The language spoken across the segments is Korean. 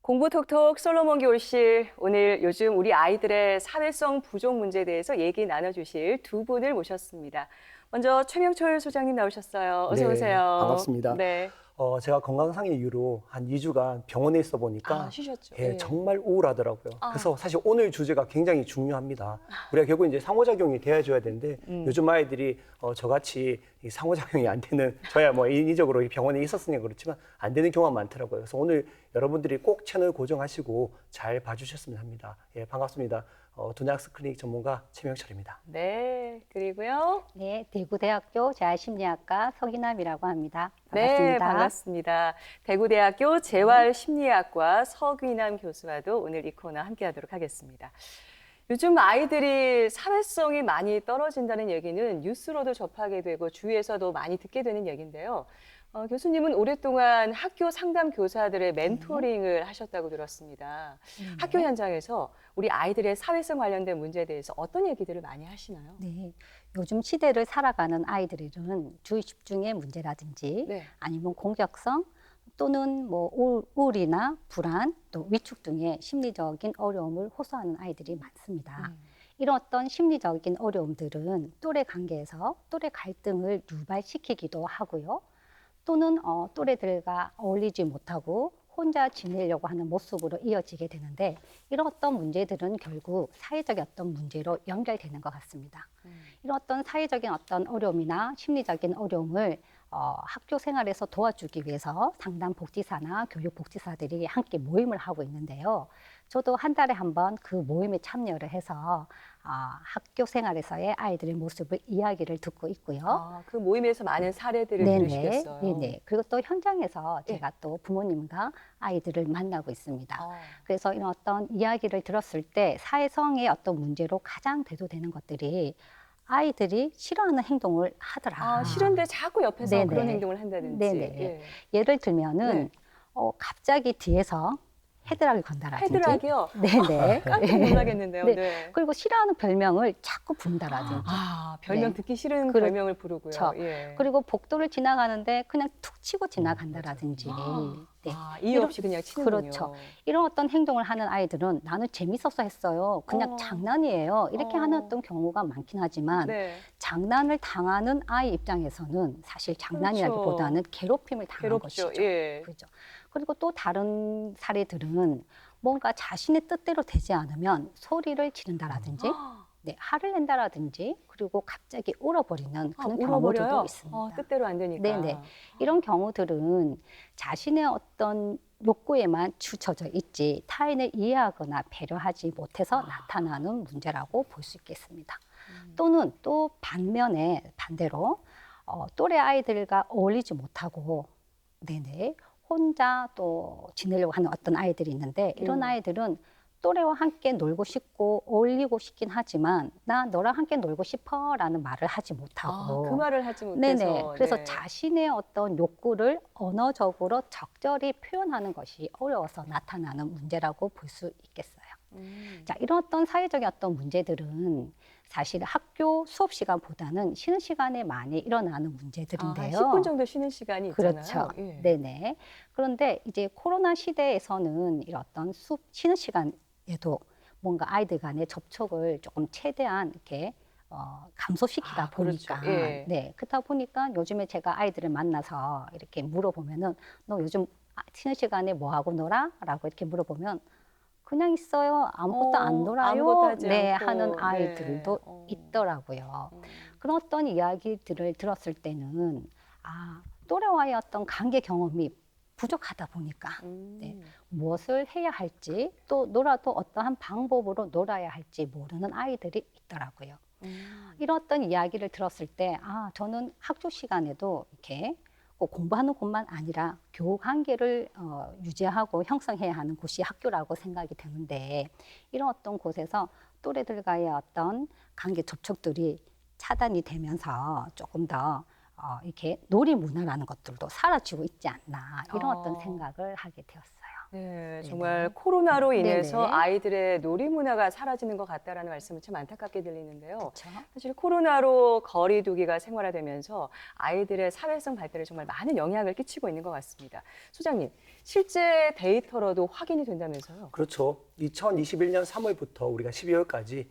공부톡톡 솔로몬 교실, 오늘 요즘 우리 아이들의 사회성 부족 문제에 대해서 얘기 나눠주실 두 분을 모셨습니다. 먼저 최명철 소장님 나오셨어요. 어서 오세요. 반갑습니다. 네. 제가 건강상의 이유로 한 2주간 병원에 있어 보니까 쉬셨죠? 예, 예. 정말 우울하더라고요. 그래서 사실 오늘 주제가 굉장히 중요합니다. 우리가 결국 이제 상호작용이 돼야줘야 되는데 요즘 아이들이 저같이 이 상호작용이 안 되는, 저야 뭐 인위적으로 병원에 있었으니까 그렇지만 안 되는 경우가 많더라고요. 그래서 오늘 여러분들이 꼭 채널 고정하시고 잘 봐주셨으면 합니다. 예, 반갑습니다. 두뇌학습 클리닉 전문가 최명철입니다. 네, 그리고요. 네, 대구대학교 재활심리학과 서기남이라고 합니다. 네, 반갑습니다. 반갑습니다. 대구대학교 재활심리학과 서귀남 교수와도 오늘 이 코너 함께하도록 하겠습니다. 요즘 아이들이 사회성이 많이 떨어진다는 얘기는 뉴스로도 접하게 되고 주위에서도 많이 듣게 되는 얘기인데요. 교수님은 오랫동안 학교 상담 교사들의 멘토링을 하셨다고 들었습니다. 학교 현장에서 우리 아이들의 사회성 관련된 문제에 대해서 어떤 얘기들을 많이 하시나요? 네, 요즘 시대를 살아가는 아이들은 주의 집중의 문제라든지 네. 아니면 공격성 또는 뭐 우울이나 불안 또 위축 등의 심리적인 어려움을 호소하는 아이들이 많습니다. 이런 어떤 심리적인 어려움들은 또래 관계에서 또래 갈등을 유발시키기도 하고요. 또는 또래들과 어울리지 못하고 혼자 지내려고 하는 모습으로 이어지게 되는데, 이런 어떤 문제들은 결국 사회적인 어떤 문제로 연결되는 것 같습니다. 이런 어떤 사회적인 어떤 어려움이나 심리적인 어려움을 학교 생활에서 도와주기 위해서 상담복지사나 교육복지사들이 함께 모임을 하고 있는데요. 저도 한 달에 한 번 그 모임에 참여를 해서 학교 생활에서의 아이들의 모습을 이야기를 듣고 있고요. 그 모임에서 많은 사례들을 들으시겠어요. 네네. 그리고 또 현장에서 제가 또 부모님과 아이들을 만나고 있습니다. 그래서 이런 어떤 이야기를 들었을 때 사회성의 어떤 문제로 가장 대두되는 것들이 아이들이 싫어하는 행동을 하더라. 싫은데 자꾸 옆에서 네네. 그런 행동을 한다든지. 네네. 예. 예를 들면은 네. 갑자기 뒤에서 헤드락을 건다라든지. 헤드락이요? 네네. 깜짝 놀라겠는데요. 네. 네. 그리고 싫어하는 별명을 자꾸 부른다라든지. 별명 네. 듣기 싫은 그렇- 별명을 부르고요. 그렇죠. 예. 그리고 복도를 지나가는데 그냥 툭 치고 지나간다라든지. 네. 이유 없이 그냥 치는군요. 그렇죠. 이런 어떤 행동을 하는 아이들은 나는 재밌어서 했어요. 그냥 장난이에요. 이렇게 하는 어떤 경우가 많긴 하지만 네. 장난을 당하는 아이 입장에서는 사실 장난이라기보다는 괴롭힘을 당한 괴롭죠. 것이죠. 예. 그죠. 그리고 또 다른 사례들은 뭔가 자신의 뜻대로 되지 않으면 소리를 지른다라든지 네, 화를 낸다라든지 그리고 갑자기 울어버리는 그런 경우들도 울어버려요? 있습니다. 뜻대로 안 되니까. 네네. 이런 경우들은 자신의 어떤 욕구에만 치우쳐져 있지 타인을 이해하거나 배려하지 못해서 나타나는 문제라고 볼 수 있겠습니다. 또는 또 반대로 또래 아이들과 어울리지 못하고 네네 혼자 또 지내려고 하는 어떤 아이들이 있는데 이런 아이들은 또래와 함께 놀고 싶고 어울리고 싶긴 하지만 나 너랑 함께 놀고 싶어라는 말을 하지 못하고 그 말을 하지 못해서. 네네. 그래서 네. 자신의 어떤 욕구를 언어적으로 적절히 표현하는 것이 어려워서 나타나는 문제라고 볼 수 있겠어요. 자, 이런 어떤 사회적인 어떤 문제들은 사실 학교 수업 시간보다는 쉬는 시간에 많이 일어나는 문제들인데요. 10분 정도 쉬는 시간이 있잖아요. 그렇죠. 예. 네네. 그런데 이제 코로나 시대에서는 이런 어떤 쉬는 시간에도 뭔가 아이들 간의 접촉을 조금 최대한 이렇게 감소시키다 보니까. 그렇죠. 예. 네. 그렇다 보니까 요즘에 제가 아이들을 만나서 이렇게 물어보면은 너 요즘 쉬는 시간에 뭐 하고 놀아? 라고 이렇게 물어보면 그냥 있어요. 아무것도 안 놀아요. 아무것도 하지 네, 않고. 하는 아이들도 네. 있더라고요. 그런 어떤 이야기들을 들었을 때는 또래와의 어떤 관계 경험이 부족하다 보니까 네, 무엇을 해야 할지 또 놀아도 어떠한 방법으로 놀아야 할지 모르는 아이들이 있더라고요. 이런 어떤 이야기를 들었을 때 저는 학교 시간에도 이렇게 꼭 공부하는 곳만 아니라 교우 관계를 유지하고 형성해야 하는 곳이 학교라고 생각이 드는데 이런 어떤 곳에서 또래들과의 어떤 관계 접촉들이 차단이 되면서 조금 더 이렇게 놀이 문화라는 것들도 사라지고 있지 않나 이런 어떤 생각을 하게 되었어요. 네, 정말 코로나로 인해서 네네. 아이들의 놀이 문화가 사라지는 것 같다라는 말씀은 참 안타깝게 들리는데요. 그렇죠. 사실 코로나로 거리 두기가 생활화되면서 아이들의 사회성 발달에 정말 많은 영향을 끼치고 있는 것 같습니다. 소장님, 실제 데이터로도 확인이 된다면서요? 그렇죠. 2021년 3월부터 우리가 12월까지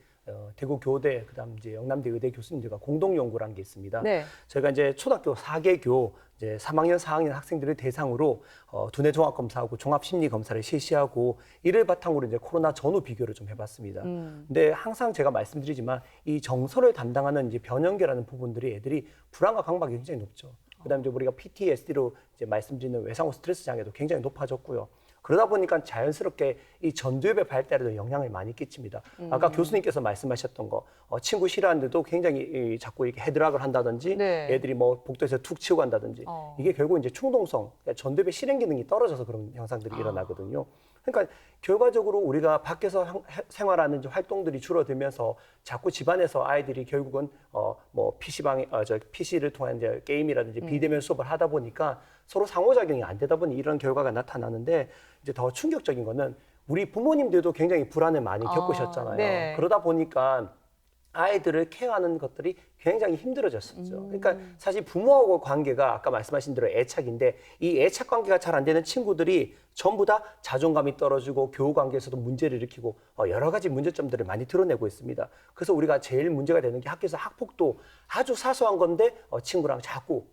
대구 교대, 그다음 이제 영남대 의대 교수님들과 공동 연구를 한 게 있습니다. 네. 저희가 이제 초등학교 4개교 이제 3학년, 4학년 학생들을 대상으로 두뇌 종합 검사하고 종합 심리 검사를 실시하고 이를 바탕으로 이제 코로나 전후 비교를 좀 해봤습니다. 근데 항상 제가 말씀드리지만 이 정서를 담당하는 이제 변형계라는 부분들이 애들이 불안과 강박이 굉장히 높죠. 그다음에 이제 우리가 PTSD로 이제 말씀드리는 외상후 스트레스 장애도 굉장히 높아졌고요. 그러다 보니까 자연스럽게 이 전두엽의 발달에도 영향을 많이 끼칩니다. 아까 교수님께서 말씀하셨던 거, 친구 싫어하는데도 굉장히 자꾸 이렇게 헤드락을 한다든지, 네. 애들이 뭐 복도에서 툭 치고 간다든지, 이게 결국 이제 충동성, 그러니까 전두엽의 실행 기능이 떨어져서 그런 현상들이 일어나거든요. 그러니까 결과적으로 우리가 밖에서 생활하는 이제 활동들이 줄어들면서 자꾸 집안에서 아이들이 결국은 뭐 PC를 통한 이제 게임이라든지 비대면 수업을 하다 보니까 서로 상호작용이 안 되다 보니 이런 결과가 나타나는데 이제 더 충격적인 거는 우리 부모님들도 굉장히 불안을 많이 겪으셨잖아요. 네. 그러다 보니까 아이들을 케어하는 것들이 굉장히 힘들어졌었죠. 그러니까 사실 부모하고 관계가 아까 말씀하신 대로 애착인데 이 애착 관계가 잘 안 되는 친구들이 전부 다 자존감이 떨어지고 교우 관계에서도 문제를 일으키고 여러 가지 문제점들을 많이 드러내고 있습니다. 그래서 우리가 제일 문제가 되는 게 학교에서 학폭도 아주 사소한 건데 친구랑 자꾸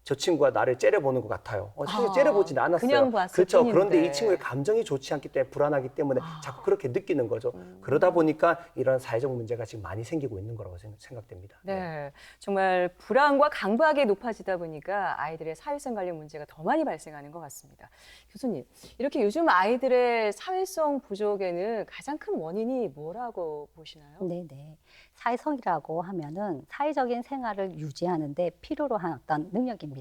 저 친구가 나를 째려보는 것 같아요. 사실 째려보진 않았어요. 그냥 봤을 그렇죠. 뿐인데. 그런데 이 친구의 감정이 좋지 않기 때문에 불안하기 때문에 자꾸 그렇게 느끼는 거죠. 그러다 보니까 이런 사회적 문제가 지금 많이 생기고 있는 거라고 생각됩니다. 네, 정말 불안과 강박이 높아지다 보니까 아이들의 사회성 관련 문제가 더 많이 발생하는 것 같습니다. 교수님, 이렇게 요즘 아이들의 사회성 부족에는 가장 큰 원인이 뭐라고 보시나요? 네네. 사회성이라고 하면은 사회적인 생활을 유지하는데 필요로 한 어떤 능력입니다.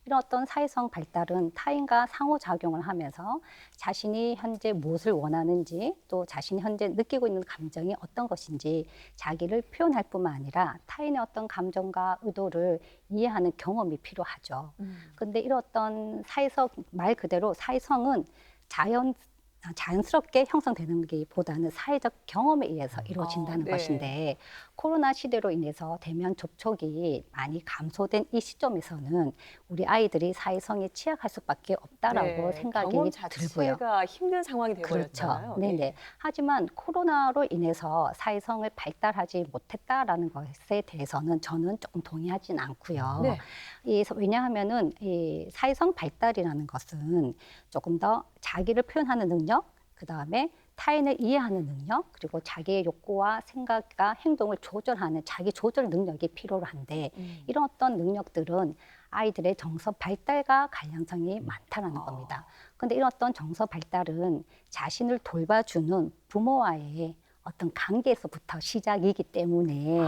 이런 어떤 사회성 발달은 타인과 상호작용을 하면서 자신이 현재 무엇을 원하는지 또 자신이 현재 느끼고 있는 감정이 어떤 것인지 자기를 표현할 뿐만 아니라 타인의 어떤 감정과 의도를 이해하는 경험이 필요하죠. 근데 이런 어떤 사회성, 말 그대로 사회성은 자연스럽게 형성되는 것보다는 사회적 경험에 의해서 이루어진다는 네. 것인데 코로나 시대로 인해서 대면 접촉이 많이 감소된 이 시점에서는 우리 아이들이 사회성에 취약할 수밖에 없다라고 네, 생각이 경험 들고요. 자체가 힘든 상황이 그렇죠. 되어버렸잖아요. 네네. 하지만 코로나로 인해서 사회성을 발달하지 못했다라는 것에 대해서는 저는 조금 동의하진 않고요. 네. 왜냐하면은 이 사회성 발달이라는 것은 조금 더 자기를 표현하는 능력, 그 다음에 타인을 이해하는 능력, 그리고 자기의 욕구와 생각과 행동을 조절하는 자기 조절 능력이 필요로 한데 이런 어떤 능력들은 아이들의 정서 발달과 관련성이 많다는 겁니다. 근데 이런 어떤 정서 발달은 자신을 돌봐주는 부모와의 어떤 관계에서부터 시작이기 때문에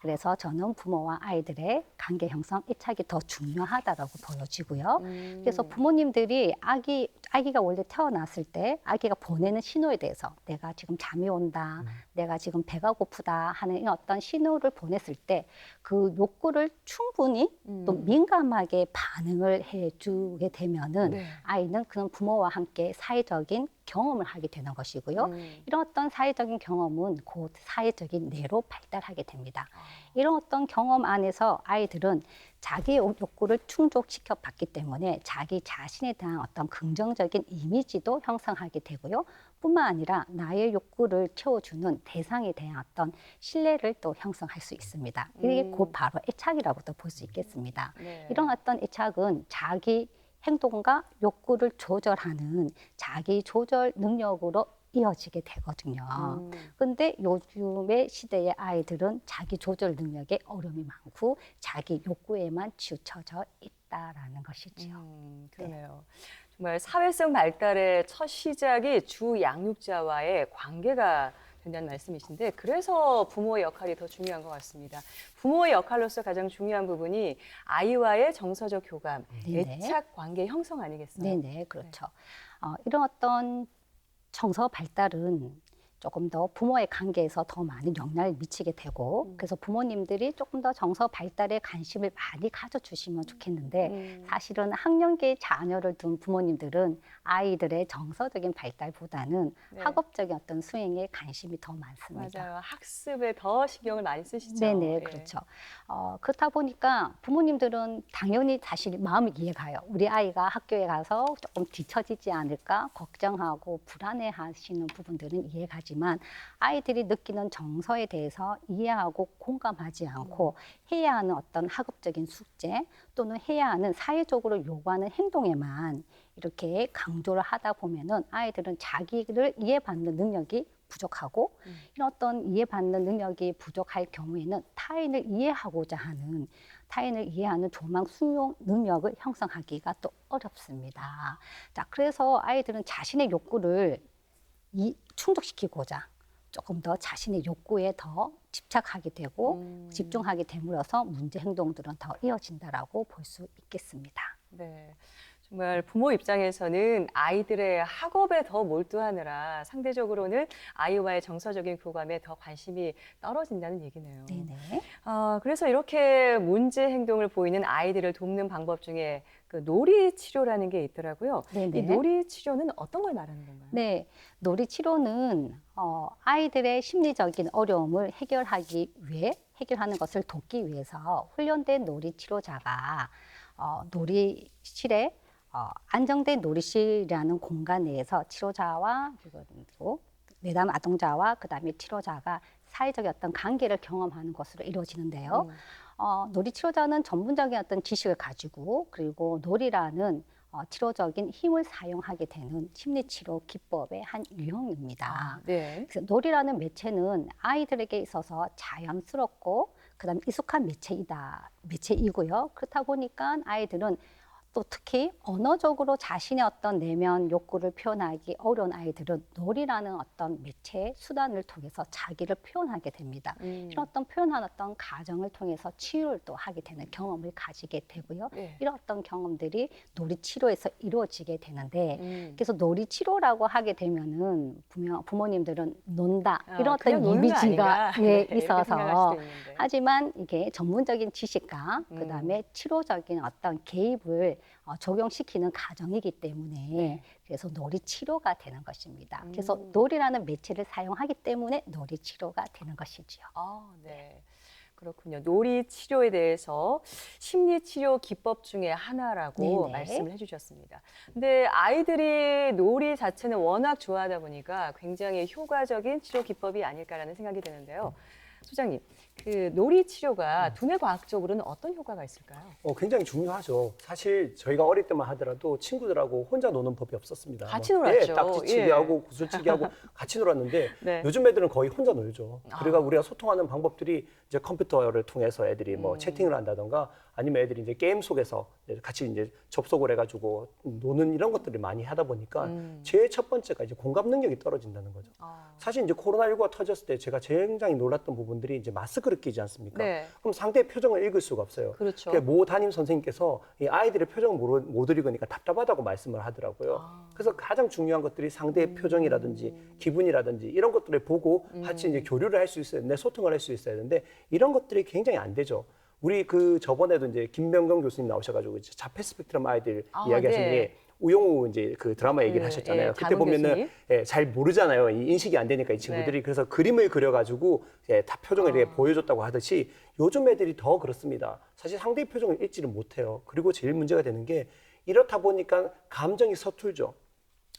그래서 저는 부모와 아이들의 관계 형성, 애착이 더 중요하다라고 보여지고요. 그래서 부모님들이 아기가 원래 태어났을 때 아기가 보내는 신호에 대해서 내가 지금 잠이 온다, 내가 지금 배가 고프다 하는 이런 어떤 신호를 보냈을 때 그 욕구를 충분히 또 민감하게 반응을 해주게 되면은 네. 아이는 그런 부모와 함께 사회적인 경험을 하게 되는 것이고요. 이런 어떤 사회적인 경험은 곧 사회적인 뇌로 발달하게 됩니다. 이런 어떤 경험 안에서 아이들은 자기의 욕구를 충족시켜 봤기 때문에 자기 자신에 대한 어떤 긍정적인 이미지도 형성하게 되고요. 뿐만 아니라 나의 욕구를 채워주는 대상에 대한 어떤 신뢰를 또 형성할 수 있습니다. 이게 곧 바로 애착이라고도 볼 수 있겠습니다. 네. 이런 어떤 애착은 자기 행동과 욕구를 조절하는 자기 조절 능력으로 이어지게 되거든요. 근데 요즘의 시대의 아이들은 자기 조절 능력에 어려움이 많고 자기 욕구에만 치우쳐져 있다라는 것이지요. 그러네요. 정말 사회성 발달의 첫 시작이 주 양육자와의 관계가 된다는 말씀이신데 그래서 부모의 역할이 더 중요한 것 같습니다. 부모의 역할로서 가장 중요한 부분이 아이와의 정서적 교감, 네네. 애착 관계 형성 아니겠어요? 네네, 그렇죠. 이런 어떤 정서 발달은 조금 더 부모의 관계에서 더 많은 영향을 미치게 되고 그래서 부모님들이 조금 더 정서 발달에 관심을 많이 가져주시면 좋겠는데 사실은 학령기의 자녀를 둔 부모님들은 아이들의 정서적인 발달보다는 네. 학업적인 어떤 수행에 관심이 더 많습니다. 맞아요. 학습에 더 신경을 많이 쓰시죠. 네네, 예. 그렇죠. 그렇다 보니까 부모님들은 당연히 사실 마음이 이해가요. 우리 아이가 학교에 가서 조금 뒤처지지 않을까 걱정하고 불안해하시는 부분들은 이해가지만 아이들이 느끼는 정서에 대해서 이해하고 공감하지 않고 해야 하는 어떤 학업적인 숙제 또는 해야 하는 사회적으로 요구하는 행동에만 이렇게 강조를 하다 보면은 아이들은 자기를 이해받는 능력이 부족하고 이런 어떤 이해받는 능력이 부족할 경우에는 타인을 이해하고자 하는 타인을 이해하는 조망 수용 능력을 형성하기가 또 어렵습니다. 자, 그래서 아이들은 자신의 욕구를 충족시키고자 조금 더 자신의 욕구에 더 집착하게 되고 집중하게 됨으로써 문제 행동들은 더 이어진다라고 볼 수 있겠습니다. 네. 정말 부모 입장에서는 아이들의 학업에 더 몰두하느라 상대적으로는 아이와의 정서적인 교감에 더 관심이 떨어진다는 얘기네요. 네네. 그래서 이렇게 문제 행동을 보이는 아이들을 돕는 방법 중에 그 놀이 치료라는 게 있더라고요. 네네. 이 놀이 치료는 어떤 걸 말하는 건가요? 네, 놀이 치료는 아이들의 심리적인 어려움을 해결하는 것을 돕기 위해서 훈련된 놀이 치료자가 놀이실에 안정된 놀이실이라는 공간 내에서 치료자와 그리고 내담 아동자와 그다음에 치료자가 사회적인 어떤 관계를 경험하는 것으로 이루어지는데요. 놀이 치료자는 전문적인 어떤 지식을 가지고 그리고 놀이라는 치료적인 힘을 사용하게 되는 심리치료 기법의 한 유형입니다. 네. 그래서 놀이라는 매체는 아이들에게 있어서 자연스럽고 그다음에 익숙한 매체이고요. 그렇다 보니까 아이들은 또 특히 언어적으로 자신의 어떤 내면 욕구를 표현하기 어려운 아이들은 놀이라는 어떤 매체 수단을 통해서 자기를 표현하게 됩니다. 이런 어떤 표현한 어떤 과정을 통해서 치유를 또 하게 되는 경험을 가지게 되고요. 네. 이런 어떤 경험들이 놀이 치료에서 이루어지게 되는데 그래서 놀이 치료라고 하게 되면은 분명 부모님들은 논다 이런 그냥 어떤 노는 거 이미지가 아닌가? 네, 이렇게 생각할 있어서 수도 있는데. 하지만 이게 전문적인 지식과 그다음에 치료적인 어떤 개입을 적용시키는 과정이기 때문에 그래서 놀이 치료가 되는 것입니다. 그래서 놀이라는 매체를 사용하기 때문에 놀이 치료가 되는 것이지요. 네. 그렇군요. 놀이 치료에 대해서 심리 치료 기법 중에 하나라고 네네. 말씀을 해주셨습니다. 근데 아이들이 놀이 자체는 워낙 좋아하다 보니까 굉장히 효과적인 치료 기법이 아닐까라는 생각이 드는데요. 소장님, 그 놀이 치료가 두뇌 과학적으로는 어떤 효과가 있을까요? 굉장히 중요하죠. 사실 저희가 어릴 때만 하더라도 친구들하고 혼자 노는 법이 없었습니다. 같이 놀았죠. 딱지치기 예. 하고 구슬치기 하고 같이 놀았는데 네. 요즘 애들은 거의 혼자 놀죠. 그러니까 우리가 소통하는 방법들이 이제 컴퓨터를 통해서 애들이 뭐 채팅을 한다던가 아니면 애들이 이제 게임 속에서 같이 이제 접속을 해가지고 노는 이런 것들을 많이 하다 보니까 제일 첫 번째가 이제 공감 능력이 떨어진다는 거죠. 사실 이제 코로나19가 터졌을 때 제가 굉장히 놀랐던 부분들이 이제 마스크를 끼지 않습니까? 네. 그럼 상대의 표정을 읽을 수가 없어요. 그렇죠. 모 담임 선생님께서 이 아이들의 표정을 못 읽으니까 답답하다고 말씀을 하더라고요. 그래서 가장 중요한 것들이 상대의 표정이라든지 기분이라든지 이런 것들을 보고 같이 이제 교류를 할 수 있어야 되는데 소통을 할 수 있어야 되는데 이런 것들이 굉장히 안 되죠. 우리 그 저번에도 이제 김명경 교수님 나오셔가지고 이제 자폐 스펙트럼 아이들 이야기하신 네. 분이 우용우 이제 그 드라마 얘기를 그, 하셨잖아요. 예, 그때 장훈 보면은 잘 모르잖아요. 이 인식이 안 되니까 이 친구들이 그래서 그림을 그려가지고 다 표정을 이렇게 보여줬다고 하듯이 요즘 애들이 더 그렇습니다. 사실 상대의 표정을 읽지를 못해요. 그리고 제일 문제가 되는 게 이렇다 보니까 감정이 서툴죠.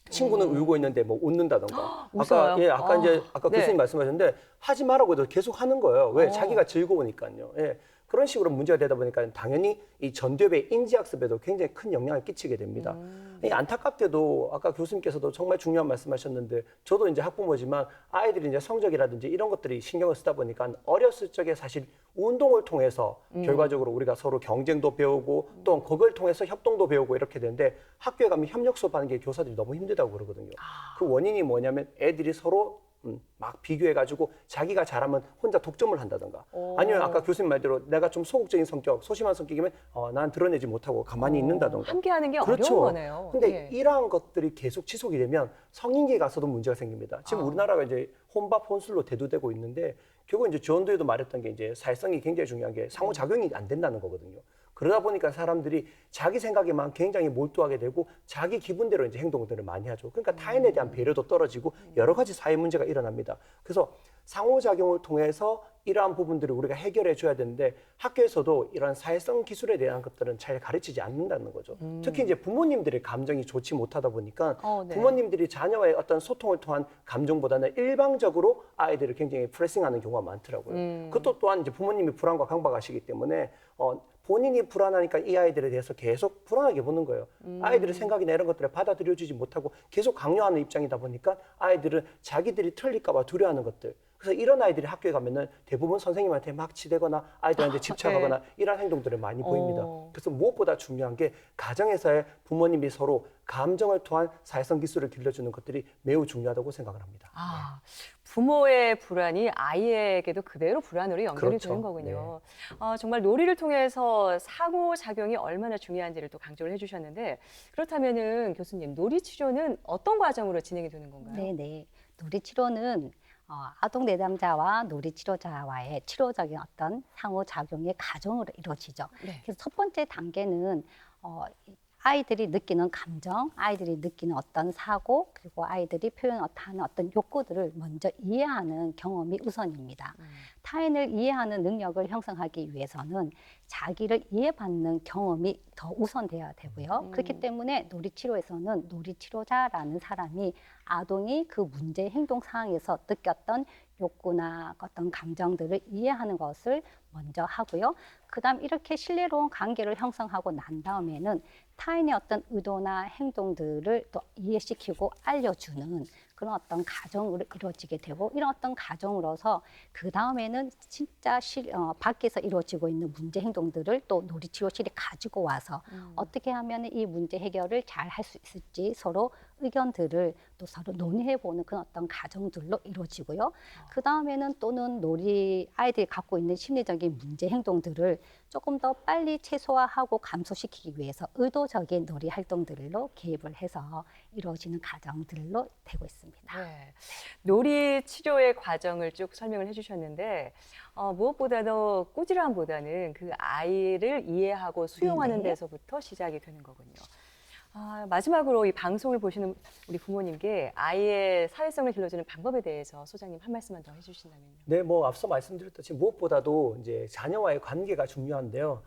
친구는 울고 있는데 뭐 웃는다던가. 웃어요? 아까 네. 교수님 말씀하셨는데 하지 말라고 해도 계속 하는 거예요. 왜? 자기가 즐거우니까요. 예. 그런 식으로 문제가 되다 보니까 당연히 이 전두엽의 인지학습에도 굉장히 큰 영향을 끼치게 됩니다. 이 안타깝게도 아까 교수님께서도 정말 중요한 말씀하셨는데 저도 이제 학부모지만 아이들이 이제 성적이라든지 이런 것들이 신경을 쓰다 보니까 어렸을 적에 사실 운동을 통해서 결과적으로 우리가 서로 경쟁도 배우고 또 그걸 통해서 협동도 배우고 이렇게 되는데 학교에 가면 협력 수업하는 게 교사들이 너무 힘들다고 그러거든요. 그 원인이 뭐냐면 애들이 서로 막 비교해가지고 자기가 잘하면 혼자 독점을 한다던가 오. 아니면 아까 교수님 말대로 내가 좀 소극적인 성격, 소심한 성격이면 난 드러내지 못하고 가만히 있는다던가. 함께하는 게 그렇죠. 어려운 거네요. 근데 예. 이러한 것들이 계속 지속이 되면 성인기에 가서도 문제가 생깁니다. 지금 우리나라가 이제 혼밥 혼술로 대두되고 있는데 결국 이제 조언도에도 말했던 게 이제 사회성이 굉장히 중요한 게 상호작용이 안 된다는 거거든요. 그러다 보니까 사람들이 자기 생각에만 굉장히 몰두하게 되고 자기 기분대로 이제 행동들을 많이 하죠. 그러니까 타인에 대한 배려도 떨어지고 여러 가지 사회 문제가 일어납니다. 그래서 상호작용을 통해서 이러한 부분들을 우리가 해결해 줘야 되는데 학교에서도 이런 사회성 기술에 대한 것들은 잘 가르치지 않는다는 거죠. 특히 이제 부모님들의 감정이 좋지 못하다 보니까 네. 부모님들이 자녀와의 어떤 소통을 통한 감정보다는 일방적으로 아이들을 굉장히 프레싱하는 경우가 많더라고요. 그것도 또한 이제 부모님이 불안과 강박하시기 때문에 본인이 불안하니까 이 아이들에 대해서 계속 불안하게 보는 거예요. 아이들의 생각이나 이런 것들을 받아들여주지 못하고 계속 강요하는 입장이다 보니까 아이들은 자기들이 틀릴까 봐 두려워하는 것들. 그래서 이런 아이들이 학교에 가면은 대부분 선생님한테 막 치대거나 아이들한테 집착하거나 이런 행동들을 많이 보입니다. 그래서 무엇보다 중요한 게 가정에서의 부모님이 서로 감정을 통한 사회성 기술을 길러주는 것들이 매우 중요하다고 생각을 합니다. 부모의 불안이 아이에게도 그대로 불안으로 연결이 그렇죠. 되는 거군요. 정말 놀이를 통해서 상호작용이 얼마나 중요한지를 또 강조를 해주셨는데 그렇다면은 교수님, 놀이 치료는 어떤 과정으로 진행이 되는 건가요? 네네. 놀이 치료는 아동 내담자와 놀이 치료자와의 치료적인 어떤 상호작용의 과정으로 이루어지죠. 네. 그래서 첫 번째 단계는 아이들이 느끼는 감정, 아이들이 느끼는 어떤 사고, 그리고 아이들이 표현하는 어떤 욕구들을 먼저 이해하는 경험이 우선입니다. 타인을 이해하는 능력을 형성하기 위해서는 자기를 이해받는 경험이 더 우선돼야 되고요. 그렇기 때문에 놀이치료에서는 놀이치료자라는 사람이 아동이 그 문제 행동 상황에서 느꼈던 욕구나 어떤 감정들을 이해하는 것을 먼저 하고요. 그다음 이렇게 신뢰로운 관계를 형성하고 난 다음에는 타인의 어떤 의도나 행동들을 또 이해시키고 알려주는 그런 어떤 과정으로 이루어지게 되고 이런 어떤 과정으로서 그 다음에는 진짜 밖에서 이루어지고 있는 문제 행동들을 또 놀이치료실에 가지고 와서 어떻게 하면 이 문제 해결을 잘 할 수 있을지 서로 의견들을 또 서로 논의해보는 그런 어떤 과정들로 이루어지고요. 그 다음에는 또는 아이들이 갖고 있는 심리적인 문제 행동들을 조금 더 빨리 최소화하고 감소시키기 위해서 의도적인 놀이 활동들로 개입을 해서 이루어지는 과정들로 되고 있습니다. 네. 놀이 치료의 과정을 쭉 설명을 해주셨는데 무엇보다도 꾸지람보다는 그 아이를 이해하고 수용하는 네네. 데서부터 시작이 되는 거군요. 마지막으로 이 방송을 보시는 우리 부모님께 아이의 사회성을 길러주는 방법에 대해서 소장님 한 말씀만 더 해주신다면요. 네, 앞서 말씀드렸듯이 무엇보다도 이제 자녀와의 관계가 중요한데요.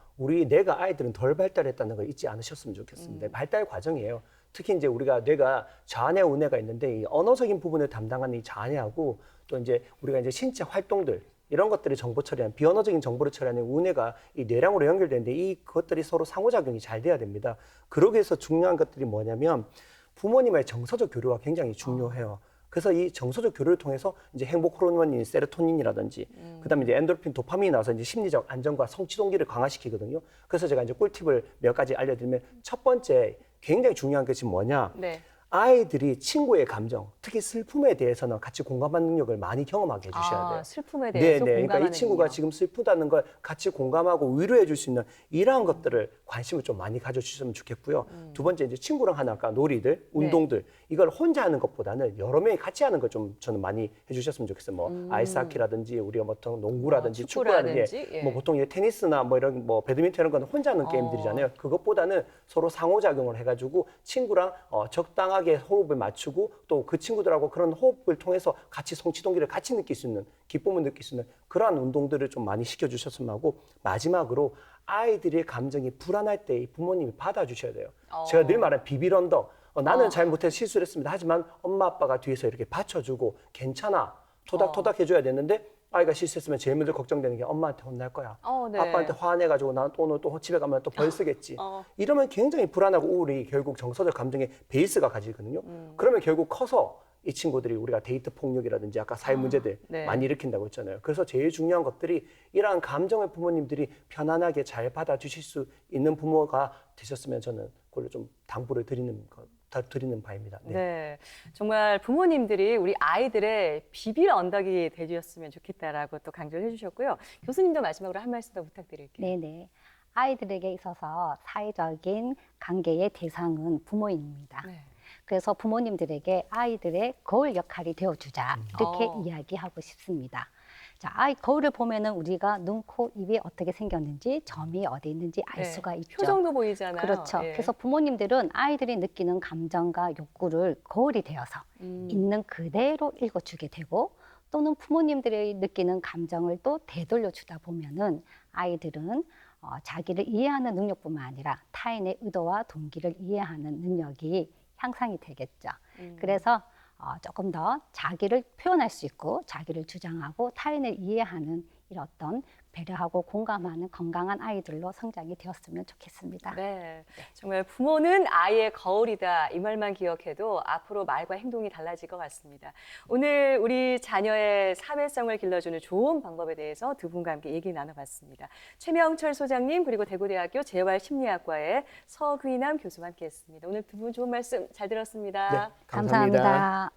내가 아이들은 덜 발달했다는 걸 잊지 않으셨으면 좋겠습니다. 발달 과정이에요. 특히 이제 뇌가 좌뇌, 우뇌가 있는데 이 언어적인 부분을 담당하는 이 좌뇌하고 또 이제 우리가 이제 신체 활동들 이런 것들을 정보 처리하는 비언어적인 정보를 처리하는 우뇌가 이 뇌랑으로 연결되는데 이것들이 서로 상호작용이 잘 돼야 됩니다. 그러기 위해서 중요한 것들이 뭐냐면 부모님의 정서적 교류가 굉장히 중요해요. 그래서 이 정서적 교류를 통해서 이제 행복 호르몬인 세로토닌이라든지 그다음에 이제 엔도르핀, 도파민이 나와서 이제 심리적 안정과 성취 동기를 강화시키거든요. 그래서 제가 이제 꿀팁을 몇 가지 알려드리면 첫 번째 굉장히 중요한 것이 뭐냐? 네. 아이들이 친구의 감정, 특히 슬픔에 대해서는 같이 공감하는 능력을 많이 경험하게 해주셔야 돼요. 슬픔에 대해서 네네. 그러니까 공감하는 이 친구가 능력. 지금 슬프다는 걸 같이 공감하고 위로해 줄 수 있는 이러한 것들을 관심을 좀 많이 가져주셨으면 좋겠고요. 두 번째 이제 친구랑 하는 아까 놀이들, 운동들 이걸 혼자 하는 것보다는 여러 명이 같이 하는 걸 좀 저는 많이 해주셨으면 좋겠어요. 아이스하키라든지 우리가 보통 농구라든지 축구라든지 예. 보통 이제 테니스나 이런 배드민턴 이런 건 혼자 하는 게임들이잖아요. 그것보다는 서로 상호작용을 해가지고 친구랑 적당하게 호흡을 맞추고 또 그 친구들하고 그런 호흡을 통해서 같이 성취 동기를 같이 느낄 수 있는 기쁨을 느낄 수 있는 그러한 운동들을 좀 많이 시켜주셨으면 하고 마지막으로 아이들의 감정이 불안할 때 부모님이 받아주셔야 돼요. 제가 늘 말하는 비빌 언덕. 나는 잘못해서 실수를 했습니다. 하지만 엄마 아빠가 뒤에서 이렇게 받쳐주고 괜찮아 토닥토닥 해줘야 되는데 아이가 실수했으면 제일 먼저 걱정되는 게 엄마한테 혼날 거야. 네. 아빠한테 화내가지고 난 오늘 또 집에 가면 또 벌 쓰겠지. 이러면 굉장히 불안하고 우울이 결국 정서적 감정의 베이스가 가지거든요. 그러면 결국 커서 이 친구들이 우리가 데이트 폭력이라든지 아까 사회 문제들 네. 많이 일으킨다고 했잖아요. 그래서 제일 중요한 것들이 이러한 감정을 부모님들이 편안하게 잘 받아주실 수 있는 부모가 되셨으면 저는 그걸로 좀 당부를 드리는 것 부탁드리는 바입니다. 네. 네, 정말 부모님들이 우리 아이들의 비빌 언덕이 되주셨으면 좋겠다라고 또 강조를 해주셨고요. 교수님도 마지막으로 한 말씀 더 부탁드릴게요. 네네. 아이들에게 있어서 사회적인 관계의 대상은 부모입니다. 네. 그래서 부모님들에게 아이들의 거울 역할이 되어주자 이렇게 어. 이야기하고 싶습니다. 자, 아이 거울을 보면은 우리가 눈, 코, 입이 어떻게 생겼는지, 점이 어디 있는지 알 네, 수가 있죠. 표정도 보이잖아요. 그렇죠. 예. 그래서 부모님들은 아이들이 느끼는 감정과 욕구를 거울이 되어서 있는 그대로 읽어주게 되고, 또는 부모님들이 느끼는 감정을 또 되돌려 주다 보면은 아이들은 자기를 이해하는 능력뿐만 아니라 타인의 의도와 동기를 이해하는 능력이 향상이 되겠죠. 그래서 조금 더 자기를 표현할 수 있고 자기를 주장하고 타인을 이해하는 이런 어떤 배려하고 공감하는 건강한 아이들로 성장이 되었으면 좋겠습니다. 네, 정말 부모는 아이의 거울이다 이 말만 기억해도 앞으로 말과 행동이 달라질 것 같습니다. 오늘 우리 자녀의 사회성을 길러주는 좋은 방법에 대해서 두 분과 함께 얘기 나눠봤습니다. 최명철 소장님 그리고 대구대학교 재활심리학과의 서귀남 교수와 함께했습니다. 오늘 두 분 좋은 말씀 잘 들었습니다. 네, 감사합니다. 감사합니다.